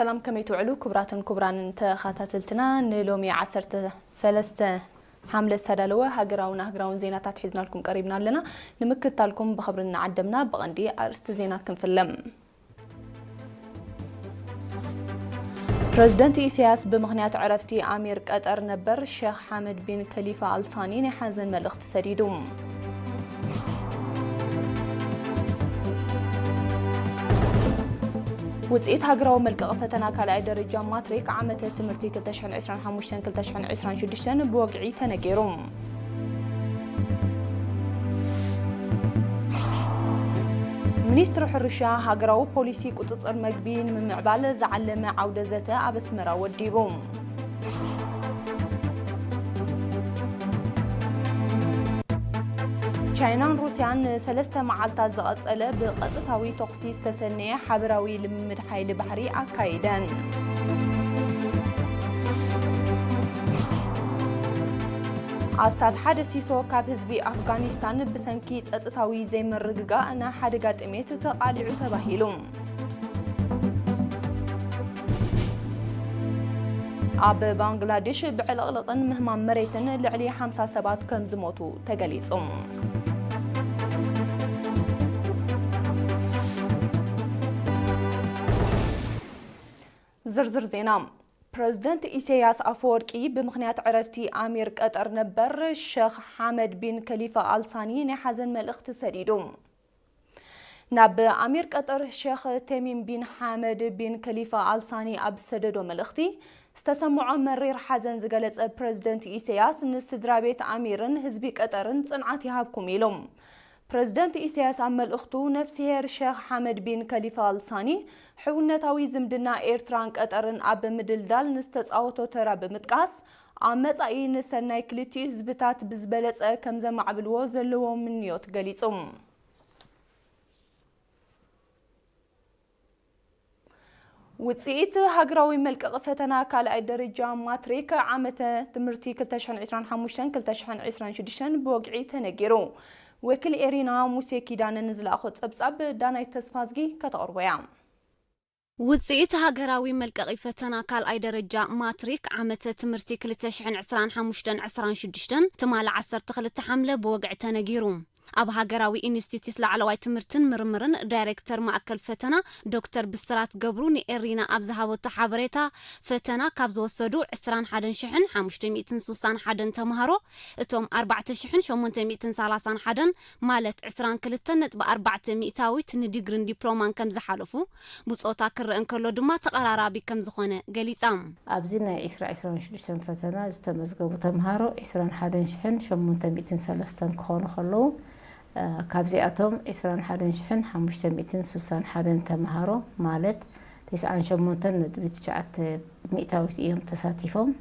سلام كم يتوعلو كبران تخاتلتنا نلومي عسرت ثلاثة حملة استدلوا هجراون زينات حزنا لكم قريبنا لنا نمكت لكم بخبرنا عدمنا بغندي أرست زيناتكم في اللم. بريزيدنت إيسياس بمغنيات عرفتي أمير قطر نبر الشيخ حامد بن خليفة آل ثاني نحازن ملخت سديدوم. وتسيت هاجراو ملقا فتنا كالاي درجه ماتريك عامه تمرتي 2025 2026 بوقعي تنقيروم منيستر حرشا هاجراو بوليسي قطصر مغبين من معبال زعلمه عوده زته ابسمرا وديبوم چاينان روسيان ثلاثه معالطات زقصله بقطتاوي توكسيس تسنيه حبراوي لمد حيل بحري اكايدان استاد حدثيسو كاب حزبي افغانستان بسنكي قطتاوي زي مرغغا انا حدغا طميت تقالعو تباهيلوم اب بنغلاديش بعلقلقن مهمام مريتن لعلي 57 كم زموتو تغليصم زرزر زينام بريزيدنت إيسياس أفوركي بمغنيات عرفتي أمير قطر نبر الشيخ حامد بن خليفة آل ثاني نحازن ملخت سديدوم ناب أمير قطر الشيخ تميم بن حامد بن خليفة آل ثاني أب سددو ملختي استسمع مرير حزن زغلص بريزيدنت إيسياس نسدرابيت أميرن حزبي قطرن صنعت يهابكم يلوم بريزيدنت إيسياس عمل أختو نفسير الشيخ حامد بن خليفة آل ثاني حونتاوي زمدنا إيرتران قطرن أب مدلدال نستتصاوتو ترا بمتقاس عمصاي نسناي كليتي حزبታት بزبلص كم زمعبلو زلو منيوت غليصم وتسيت هاجراوي ملقق فتنا كالاي درجه ماتريك عامه تمرتي 2025 2026 بوقعي تنقيرو وكل إيرينا موسى كيدان نزل أخذ صبصب داناي تسفازجي كتقربيا وتسيت هاجراوي ملقق فتنا كالاي درجه ماتريك عامه تمرتي 2025 تمال 12 حمله بوقع تنقيرو اب هاجراوي انستيتيوت لعلواي تمرتن مرمرن دايركتور ماكل فتنا دكتور بسرات قبروني ارينا ابزهابو تحابريتا فتنا كابز وسدو 21561 تمهارو اتوم 4831 مالت 22.4 نديغرن دبلومان كم زحالفو بصوتا كرئن كلو دما تقرارابي كم زخونه غليصام ابزينا 2026 فتنا استمزغبو تمهارو 21803 كونو خلو كابزياتهم 21561 تمهارو مالت 98.9 يوم تساتيفهم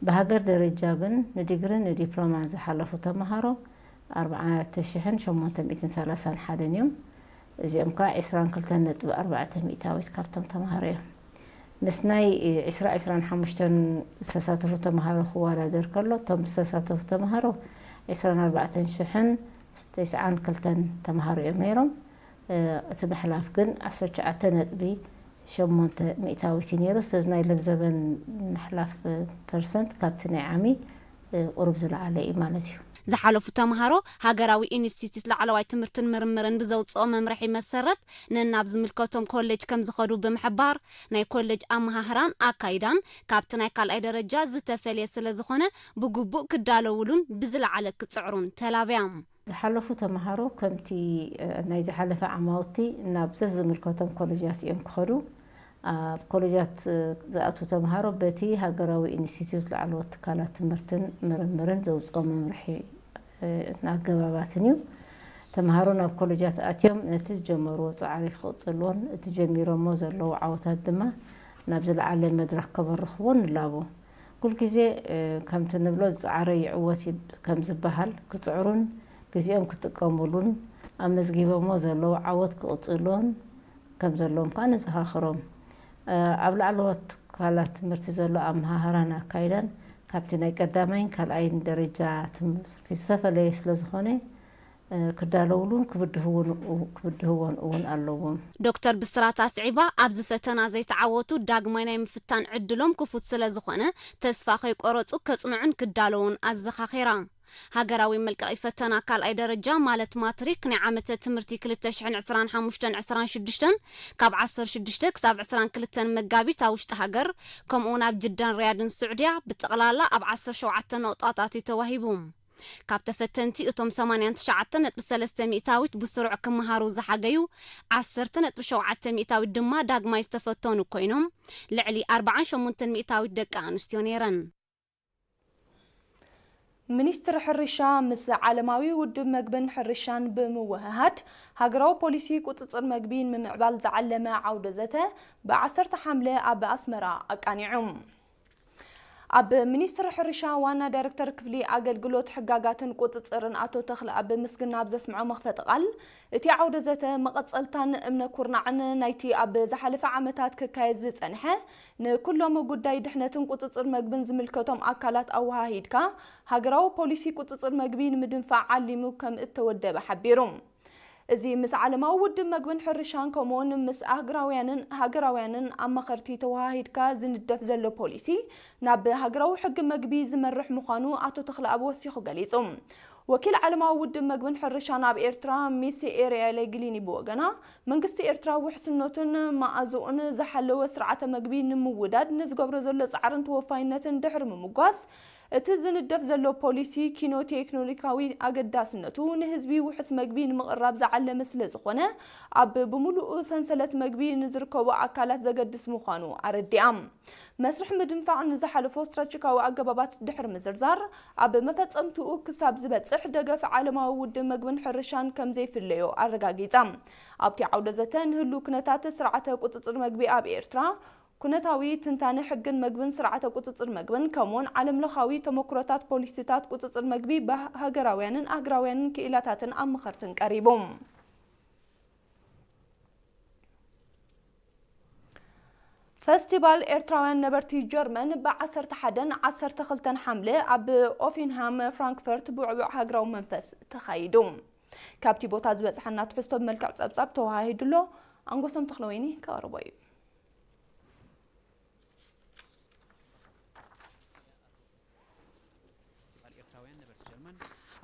بهاجر درجة جن نديجرن دبلوما زحلفوا تمهارو 4830 يوم زي أمكا 22.4 كابتم تمهاريهم مسناي 25 ساساتفو تمهارو خوارا در كله تم ساساتفو تمهارو 24 9 كلتن تمهارو يميرهم تبحلاف جن 19 نتبي شمونت 200 نيرو استزناي لبزبن محلاف برسنت كابتن عامي قرب زل علي مالتيو زحالفو تمهارو هاجراوي انستيتيوت لعلواي تمرتن مرمرن بزوصو ممرحي مسرت نناب زملكتهم كوليج كم زخدو بمحبار ناي كوليج امهاهران اكايدان كابتناي كالاي درجه زتفلي سلازخونه بغبو كدالولون بزلعله كصعرون تلابيام زحالفو تمهارو كمتي ناي زحالفه عماوتي ناب زملكتهم كوليجات يم كخدو كوليجات زاتو تمهارو بتي هاجراوي انستيتيوت لعلو تكالات تمرتن مرمرن زوصو ممرحي ناغباباتنيو تمهارون بكوليجات اتيوم نتجمروا صعري خصلون تجميرو مو زلو عوتات دما نابزل على مدرك كبرخون لابو كل كزي كم تنبلو صعري عوتي كم زبحال كصعرون كزيهم كتقامولون امزغيبو مو زلو عوت كقصلون كم زلوم كان زخاخروم ابلعلوت كالات مرتي زلو امهاهرانا كايدان كابتناي قدامين كالاين درجه تمرتي سفلي سلازخوني كدالولون كبدهون أون اللوم دكتور بسرات أسعبا أبز فتنا زي تعوتو داغماينا مفتان عدلهم كفوت سلازخونه تسفاخي قرصو كصنعن كدالون أزخاخيرا هاجراوي ملقاي فتنا كال اي درجه مالت ماتريك نعمه تمرتي 2025 كاب 16 كساب 22 مغابيت اوشت هاجر كمون اب جدان رياضن سعوديا بتقلالا اب 17 نقطات توهيبهم كاب تفتنتي اتم 89.3 مئتاويت بسرعه كمهارو زحاجيو 10.7 مئتاويت دما داغما يستفتونو كوينهم لعلي 48 مئتاويت دق انستيو نيرن ሚኒስትር ሕርሻ ምስ ዓለማዊ ውድብ መግብን ሕርሻን ብምውህሃድ ሃገራዊ ፖሊሲ ቁጥጥር መግቢን ምምዕባል ዝዓለመ ዓውደ ዘተ ብ10 ሐምለ ኣብ ኣስመራ ኣቃኒዑም ኣብ ሚኒስትር ሕርሻ ዋና ዳይሬክተር ክፍሊ ኣገልግሎት ሕጋጋትን ቁጥጥርን ኣቶ ተኽለ ኣብ ምስግናብ ዘስምዖ መኽፈቲ ቃል እቲ ዓውደ ዘተ መቐጸልታን እምነ ኩርናዕን ናይቲ ኣብ ዝሓለፈ ዓመታት ክካየድ ዝጸንሐ ንኩሎም ጉዳይ ድሕነትን ቁጥጥር መግብን ዝምልከቶም ኣካላት ኣወሃሂድካ ሃገራዊ ፖሊሲ ቁጥጥር መግቢ ንምድንፋዕ ዓሊሙ ከም እተወደበ ሓቢሩ እዚ ምስ ዓለማዊ ውድብ መግብን ሕርሻን ከምኡውን ምስ ሃገራውያንን ኣማኸርቲ ተወሃሂድካ ዝንደፍ ዘሎ ፖሊሲ ናብ ሃገራዊ ሕጊ መግቢ ዝመርሕ ምዃኑ ኣቶ ተኽለ ኣብ ወሲኹ ገሊጹ ወኪል ዓለማዊ ውድብ መግብን ሕርሻን ኣብ ኤርትራ ሚስ ኤሪያለ ግሊኒ ብወገና መንግስቲ ኤርትራ ውሕስነትን ማዕዙኡን ዝሓለወ ስርዓተ መግቢ ንምውዳድ ንዝገብሮ ዘሎ ጻዕርን ተወፋይነትን ድሕሪ ምምጓስ እቲ ዝንደፍ ዘሎ ፖሊሲ ኪኖ ቴክኖሎጂካዊ ኣገዳስነቱ ንህዝቢ ውሕስ መግቢ ንምቕራብ ዝዓለመ ስለ ዝኾነ ኣብ ብምሉእ ሰንሰለት መግቢ ንዝርከቡ ኣካላት ዘገድስ ምዃኑ ኣረዲኦም መስርሕ ምድንፋዕ ንዝሓለፈ ስትራቴጂካዊ ኣገባባት ድሕሪ ምዝርዛር ኣብ መፈጸምትኡ ክሳብ ዝበጽሕ ደገፍ ዓለማዊ ውድብ መግብን ሕርሻን ከም ዘይፍለዮ ኣረጋጊጻ ኣብቲ ዓውደ ዘተ ንህሉ ኩነታት ስርዓተ ቁጥጥር መግቢ ኣብ ኤርትራ ኩነታዊ ትንታነ ሕግን መግብን ስርዓተ ቁጥጥር መግብን ከምኡውን ዓለምለኻዊ ተሞክሮታት ፖሊሲታት ቁጥጥር መግቢ ብሃገራውያንን ኣህጉራውያንን ክኢላታትን ኣመኸርትን ቀሪቦም ፌስቲቫል ኤርትራውያን ነበርቲ ጀርመን ብ11-12 ሐምለ ኣብ ኦፊንሃም ፍራንክፈርት ብውዕቡዕ ሃገራዊ መንፈስ ተኻይዱ ካብቲ ቦታ ዝበፅሐና ትሕዝቶ ብመልክዕ ፀብጻብ ተዋሂዱሎ አንጎሶም ተኽለወይኒ ከቅርቦ እዩ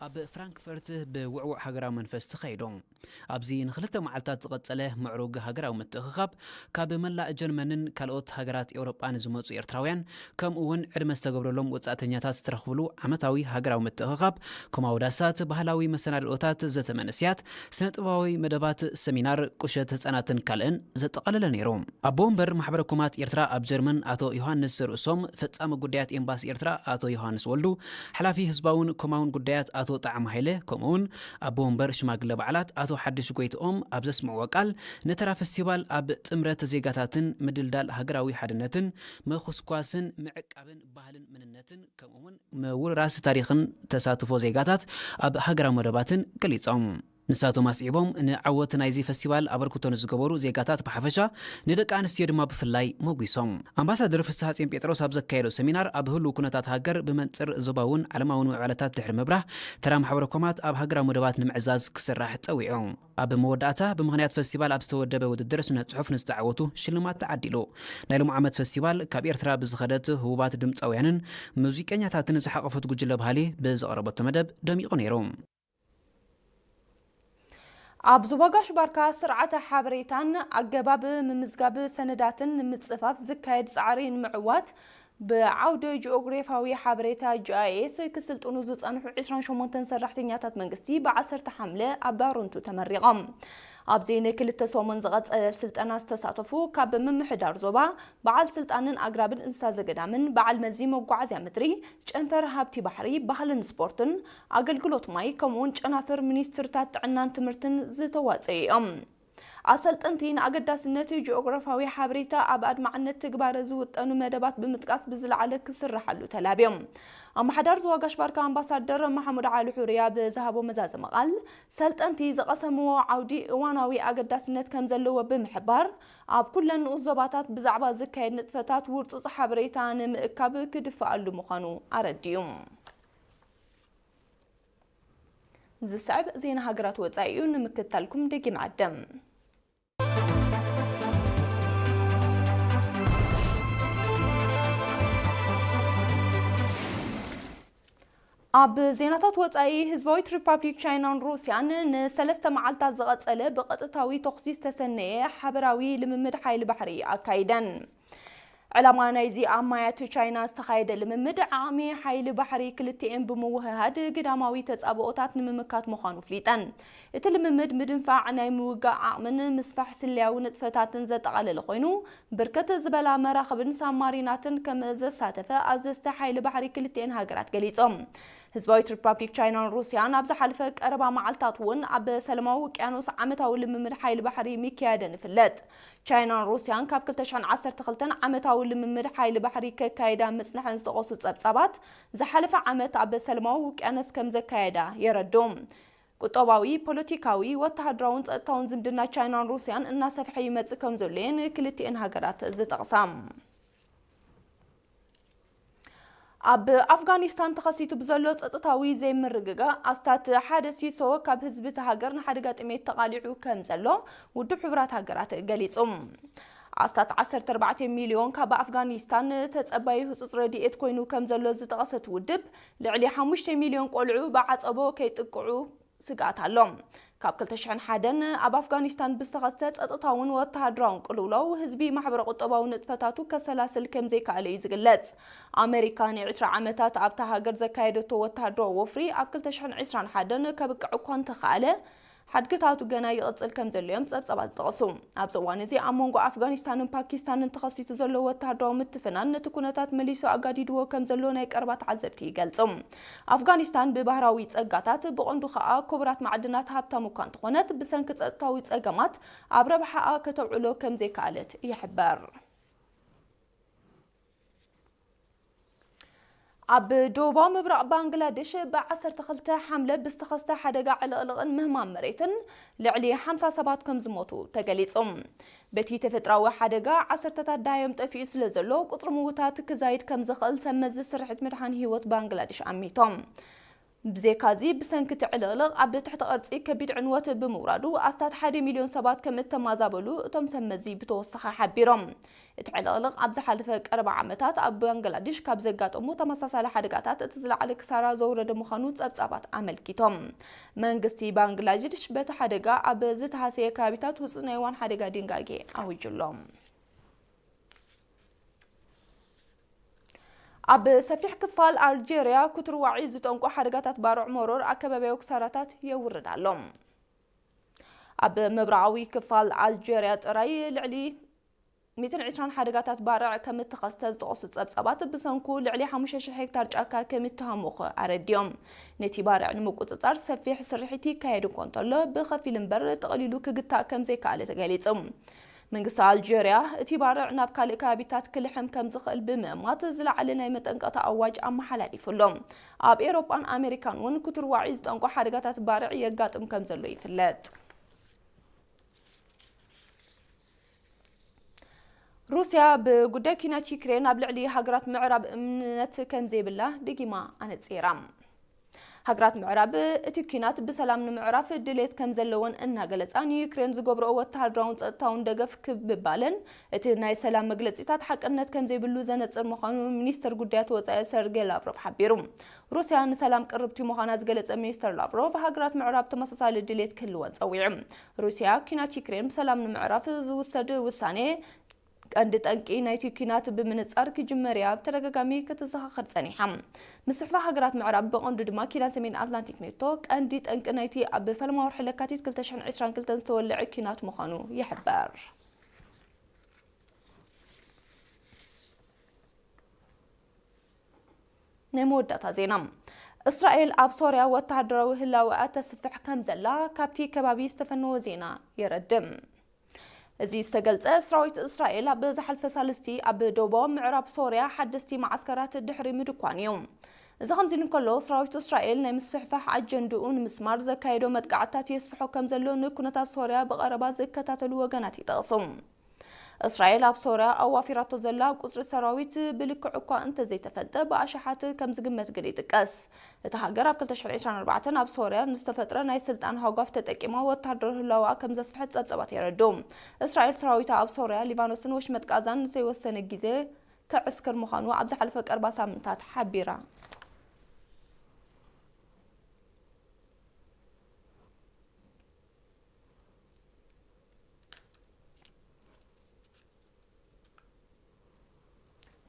ኣብ ፍራንክፈርት ብውዕውዕ ሃገራዊ መንፈስ ተኻይዶም ኣብዚ ንኽልተ መዓልታት ዝቐጸለ ምዕሩግ ሃገራዊ ምትእኽኻብ ካብ መላእ ጀርመንን ካልኦት ሃገራት ኤውሮጳን ዝመፁ ኤርትራውያን ከምኡውን ዕድመ ዝተገብረሎም ወጻእተኛታት ዝተረኽብሉ ዓመታዊ ሃገራዊ ምትእኽኻብ ኮማውዳሳት ባህላዊ መሰናድኦታት ዘተመንስያት ስነ-ጥበባዊ መደባት ሰሚናር ቁሸት ህፃናትን ካልእን ዘጠቓለለ ነይሮም ኣቦ ወንበር ማሕበረ ኩማት ኤርትራ ኣብ ጀርመን ኣቶ ዮሃንስ ርእሶም ፈጻሚ ጉዳያት ኤምባሲ ኤርትራ ኣቶ ዮሃንስ ወልዱ ሓላፊ ህዝባውን ኮማውን ጉዳያት ኣቶ ጣዕማ ሃይለ ከምኡውን ኣቦ ወንበር ሽማግለ በዓላት ኣቶ ሓድሽ ጎይትኦም ኣብ ዘስምዕዎ ቃል ነተራ ፌስቲቫል ኣብ ጥምረት ዜጋታትን ምድልዳል ሃገራዊ ሓድነትን መኹስኳስን ምዕቃብን ባህልን መንነትን ከምኡውን ምውራስ ታሪኽን ተሳትፎ ዜጋታት ኣብ ሃገራዊ መደባትን ገሊፆም ንሳቶም ኣስዒቦም ንዓወት ናይዚ ፌስቲቫል ኣበርክቶን ዝገበሩ ዜጋታት ብሓፈሻ ንደቂ ኣንስትዮ ድማ ብፍላይ መጉሶም ኣምባሳደር ፍስሓ ጼን ጴጥሮስ ኣብ ዘካየዶ ሰሚናር ኣብ ህሉ ኩነታት ሃገር ብመንፅር ዞባውን ዓለማውን ምዕባለታት ድሕሪ ምብራህ ተራ ማሕበረ ኮማት ኣብ ሃገራዊ መደባት ንምዕዛዝ ክስራሕ ፀዊዖም ኣብ መወዳእታ ብምኽንያት ፌስቲቫል ኣብ ዝተወደበ ውድድር ስነ ጽሑፍ ንዝተዓወቱ ሽልማት ተዓዲሉ ናይ ሎሚ ዓመት ፌስቲቫል ካብ ኤርትራ ብዝኸደት ህቡባት ድምፃውያንን ሙዚቀኛታትን ዝሓቐፈት ጉጅለ ባህሊ ብዘቕረበቶ መደብ ደሚቑ ነይሮም ኣብ ዞባጋሽ ባርካ ስርዓተ ሓበሬታን ኣገባብ ምምዝጋብ ሰነዳትን ንምጽፋፍ ዝካየድ ጻዕሪ ንምዕዋት ብዓውደ ጂኦግራፊያዊ ሓበሬታ GIS ክስልጥኑ ዝጸንሑ 28 ሰራሕተኛታት መንግስቲ ብ10 ሐምለ ኣብ ዳሮንቱ ተመሪቖም ኣብዚ ንክልተ ሰሙን ዝቐጸለ ስልጠና ዝተሳተፉ ካብ ምምሕዳር ዞባ በዓል ስልጣንን ኣግራብን እንስሳ ዘገዳምን በዓል መዚ መጓዓዝያ ምድሪ ጨንፈር ሃብቲ ባሕሪ ባህልን ስፖርትን ኣገልግሎት ማይ ከምኡውን ጨናፍር ሚኒስትርታት ጥዕናን ትምህርትን ዝተዋፀዩኦም ኣሰልጠንቲ ንኣገዳስነት ጂኦግራፊያዊ ሓበሬታ ኣብ ኣድማዕነት ተግባር ዝውጠኑ መደባት ብምጥቃስ ብዝለዓለ ክስራሓሉ ተላብዮም ኣማሓዳር ዞባጋሽ ባርካ ኣምባሳደር መሐሙድ ዓሊ ሑርያ ብዝሃቦ መዛዘመ ቃል ሰልጠንቲ ዝቐሰምዎ ዓውዲ እዋናዊ ኣገዳስነት ከም ዘለዎ ብምሕባር ኣብ ኩለን ዞባታት ብዛዕባ ዝካየድ ንጥፈታት ውርፁፅ ሓበሬታ ንምእካብ ክድፍኣሉ ምዃኑ ኣረዲዩ ዝስዕብ ዜና ሃገራት ወጻኢ ንምክትታልኩም ደጊም ዓደም ኣብ ዜናታት ወጻኢ ህዝባዊት ሪፓብሊክ ቻይናን ሩስያን ንሰለስተ መዓልታት ዝቐጸለ ብቐጥታዊ ተኹሲ ዝተሰነየ ሓበራዊ ልምምድ ሓይሊ ባሕሪ ኣካይደን ዕላማ ናይዚ ኣብ ማያት ቻይና ዝተኻየደ ልምምድ ዓቕሚ ሓይሊ ባሕሪ ክልቲአን ብምውህሃድ ግዳማዊ ተጻብኦታት ንምምካት ምዃኑ ፍሊጠን እቲ ልምምድ ምድንፋዕ ናይ ምውጋእ ዓቕምን ምስፋሕ ስልያዊ ንጥፈታትን ዘጠቓለለ ኮይኑ ብርከት ዝበላ መራኸብን ሳማሪናትን ከም ዘሳተፈ ኣዘዝቲ ሓይሊ ባሕሪ ክልቲአን ሃገራት ገሊጾም ህዝባዊት ሪፓብሊክ ቻይናን ሩስያን ኣብ ዝሓለፈ ቀረባ መዓልታት እውን ኣብ ሰላማዊ ውቅያኖስ ዓመታዊ ልምምድ ሓይሊ ባሕሪ ሚካየደን ይፍለጥ ቻይናን ሩስያን ካብ 2012 ዓመታዊ ልምምድ ሓይሊ ባሕሪ ከካይዳ ምጽንሐን ዝተቆሱ ጸብጻባት ዝሓለፈ ዓመት ኣብ ሰላማዊ ውቅያኖስ ከም ዘካየዳ የረድም ቁጠባዊ ፖለቲካዊ ወተሃደራውን ጸጥታውን ዝምድና ቻይናን ሩስያን እናሰፍሐ ይመጽእ ከም ዘሎን ክልቲአን ሃገራት ዝጠቕሳም ኣብ ኣፍጋኒስታን ተኸሲቱ ብዘሎ ጸጥታዊ ዘይምርግጋ ኣስታት ሓደ ሲሶ ካብ ህዝቢ ሃገር ንሓደጋ ጥሜት ተቓሊዑ ከም ዘሎ ውድብ ሕብራት ሃገራት ገሊጾም ኣስታት 14 ሚልዮን ካብ ኣፍጋኒስታን ተጸባይ ህጹጽ ረድኤት ኮይኑ ከም ዘሎ ዝጠቐሰት ውድብ ልዕሊ 5 ሚልዮን ቆልዑ ብዓጸቦ ከይጥቅዑ ስጋት ኣሎም ካብ 2001 ኣብ ኣፍጋኒስታን ብዝተኸስተ ጸጥታውን ወተሃደራውን ቅልውላው ህዝቢ ማሕበረ ቁጠባዊ ንጥፈታቱ ከሰላስል ከም ዘይከኣለ እዩ ዝግለጽ ኣሜሪካ ን20 ዓመታት ኣብታ ሃገር ዘካየደቶ ወተሃደራዊ ወፍሪ ኣብ 2021 ከብቅዕ እኳ እንተኸኣለ ሓድግታቱ ገና ይቕጽል ከም ዘሎዮም ጸብጻባት ጠቕሱ ኣብ እዋን እዚ ኣብ መንጎ ኣፍጋኒስታንን ፓኪስታንን ተኸሲቱ ዘሎ ወተሃደራዊ ምትፍናን ነቲ ኩነታት መሊሱ ኣጋዲድዎ ከም ዘሎ ናይ ቀረባ ተዓዘብቲ ይገልጹ ኣፍጋኒስታን ብባህራዊ ጸጋታት ብቐንዱ ከዓ ክቡራት ማዕድናት ሃብታም እኳ እንትኾነት ብሰንኪ ጸጥታዊ ጸገማት ኣብ ረብሓኣ ከተውዕሎ ከም ዘይከኣለት ይሕበር ኣብ ደቡባዊ ምብራቕ ባንግላዴሽ ብ12 ሓምለ ብዝተኸስተ ሓደጋ ዕልቕልቕን ምህማም መሬትን ልዕሊ 50 ሰባት ከም ዝሞቱ ተገሊጾም በቲ ተፈጥራዊ ሓደጋ 10 ዳዮም ጠፊኡ ስለ ዘሎ ቁጥሪ ምውታት ክዛይድ ከም ዝኽእል ሰመዚ ስርሒት ምድሓን ህይወት ባንግላዴሽ ኣሚቶም ብዘይካዚ ብሰንኪ ዕልቕልቕ ኣብ ትሕቲ ቅርጺ ከቢድ ዕንወት ብምውራዱ ኣስታት 1 ሚልዮን ሰባት ከም እተማዛበሉ እቶም ሰመዚ ብተወሳኺ ሓቢሮም እቲ ዕልቕልቕ ኣብ ዝሓለፈ ቀረባ ዓመታት ኣብ ባንግላዴሽ ካብ ዘጋጠሙ ተመሳሳሊ ሓደጋታት እቲ ዝለዓለ ክሳራ ዘውረደ ምዃኑ ጸብጻባት ኣመልኪቶም መንግስቲ ባንግላዴሽ በቲ ሓደጋ ኣብ ዝተሃሰየ ከባቢታት ውፅእ ናይ እዋን ሓደጋ ድንጋጌ ኣውጅሎም ኣብ ሰፊሕ ክፋል ኣልጄርያ ክትርዋዒ ዝጠንቁ ሓደጋታት ባርዕ መሮር ኣከባቢያዊ ክሳራታት የውርድ ኣሎም ኣብ ምብራቃዊ ክፋል ኣልጄርያ ጥራይ ልዕሊ 120 ሓደጋታት ባርዕ ከም እተኸስተ ዝተቆሱ ጸብጻባት ብሰንኩ ልዕሊ 5000 ሄክታር ጫካ ከም እተሃሙኹ ኣረድዮም ነቲ ባርዕ ንምቁጽጻር ሰፊሕ ስርሒት ይካየድ እኳ እንተሎ ብኸፊል እምበር ተቐሊሉ ክግታእ ከም ዘይከኣለ ተገሊጹ መንግስቲ ኣልጄርያ እቲ ባርዕ ናብ ካልእ ከባቢታት ክልሕም ከም ዝኽእል ብምእማት ዝለዓለ ናይ መጠንቀቕታ ኣዋጅ ኣመሓላሊፉሎም ኣብ ኤውሮጳን ኣሜሪካን እውን ክትርዋዒ ዝጠንቁ ሓደጋታት ባርዕ የጋጥም ከም ዘሎ ይፍለጥ ሩስያ ብጉዳይ ኩናት ዩክሬን ኣብ ልዕሊ ሃገራት ምዕራብ እምነት ከም ዘይብላ ደጊማ ኣነጺራ ሃገራት ምዕራብ እቲ ኩናት ብሰላም ንምዕራፍ ድሌት ከም ዘለወን እናገለጻ ዩክሬን ዝገብሮ ወተሃደራውን ጸጥታውን ደገፍ ክብባለን እቲ ናይ ሰላም መግለጺታት ሓቅነት ከም ዘይብሉ ዘነጽር ምዃኑ ሚኒስትር ጉዳያት ወጻኢ ሰርጌይ ላቭሮቭ ሓቢሩ ሩስያ ንሰላም ቅርብቲ ምዃና ዝገለጸ ሚኒስትር ላቭሮቭ ሃገራት ምዕራብ ተመሳሳሊ ድሌት ክህልወን ጸዊዑ ሩስያ ኩናት ዩክሬን ብሰላም ንምዕራፍ ዝውሰድ ውሳኔ ቀንዲ ጠንቂ ናይቲ ኩናት ብምንጻር ክጅመርያ ብተደጋጋሚ ክትዘኻኸር ጸኒሓ ምስሕፋ ሃገራት ምዕራብ ብቐንዱ ድማ ኪዳን ሰሜን ኣትላንቲክ ኔቶ ቀንዲ ጠንቂ ናይቲ ኣብ ፈለማ ወርሒ ለካቲት 2022 ዝተወልዐ ኩናት ምዃኑ ይሕበር ናይ መወዳእታ ዜና እስራኤል ኣብ ሶርያ ወተሃደራዊ ህላወኣ ተስፍሕ ከም ዘላ ካብቲ ከባቢ ዝተፈነወ ዜና የረድም እዚ ዝተገልጸ ሰራዊት እስራኤል ኣብ ዝሓለፈ ሳልስቲ ኣብ ደቡባዊ ምዕራብ ሶርያ ሓደስቲ ማዓስከራት ድሕሪ ምድኳን እዩ እዚ ከምዚ ንከሎ ሰራዊት እስራኤል ናይ ምስፍሕፋሕ ኣጀንድኡ ንምስማር ዘካየዶ መጥቃዕትታት የስፍሖ ከም ዘሎ ንኩነታት ሶርያ ብቐረባ ዝከታተሉ ወገናት ይጠቕሱ إسرائيل أب سوريا أو وفيرات زلا قصر سراويت بلكعقا أنت زي تفلت بأشحات كم زجمت قريت كاس تهاجر أب كل تشريع 24 أب سوريا نستفترة ناي سلطان هاقف تتكيما وتحضر لوا كم زسبحت سبسبات يردوم إسرائيل سراويت أب سوريا ليبانوسن وشمت كازان سيوسن الجزء كعسكر مخانو عبد حلفك 4 ساعات حبيرة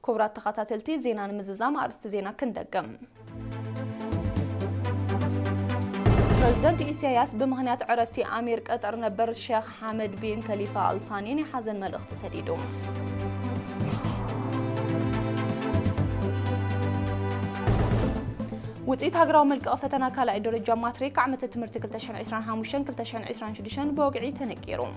كبرات تخاتلتي زينا نمززام أرست زينا كندقم بريزيدنت إيساياس بمهنيات عرفتي أمير قطر نبر الشيخ حمد بن خليفة الثاني حزن ملخت سديدو وتيت هاجراو ملك أفتنا كلا درجة ماتريك عمت تمرت كلتشان 25 كلتشان 26 بوقعي تنكيرو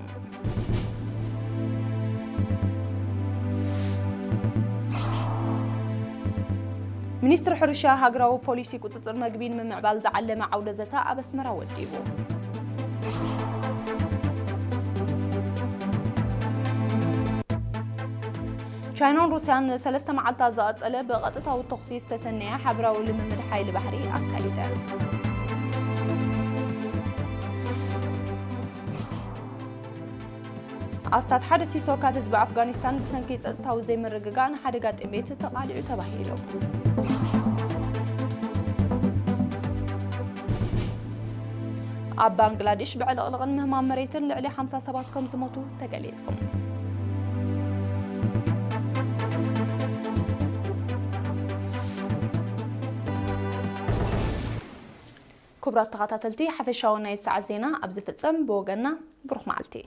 منيستر حرشا هاجراو بوليسي قطر مقبين من معبال زعل مع عودة زتاء بسمرا وديبو شاينون روسيان سلسة معلتا زاءت ألا بغطتها والتخصيص تسنية حبراو لممد حيل بحري أكايدا أستاذ حدثي سوكا حزب أفغانستان بسنكي تاو زي مرققان حدقات إميت تقالع تباهيلو أب بنغلاديش بعد ألغن مهما مريتن لعلي 5 سبات كم زموتو تقليصهم كبرات تغطاتلتي حفشاونا يساع زينا أبزي فتسم بوغنا بروح معلتي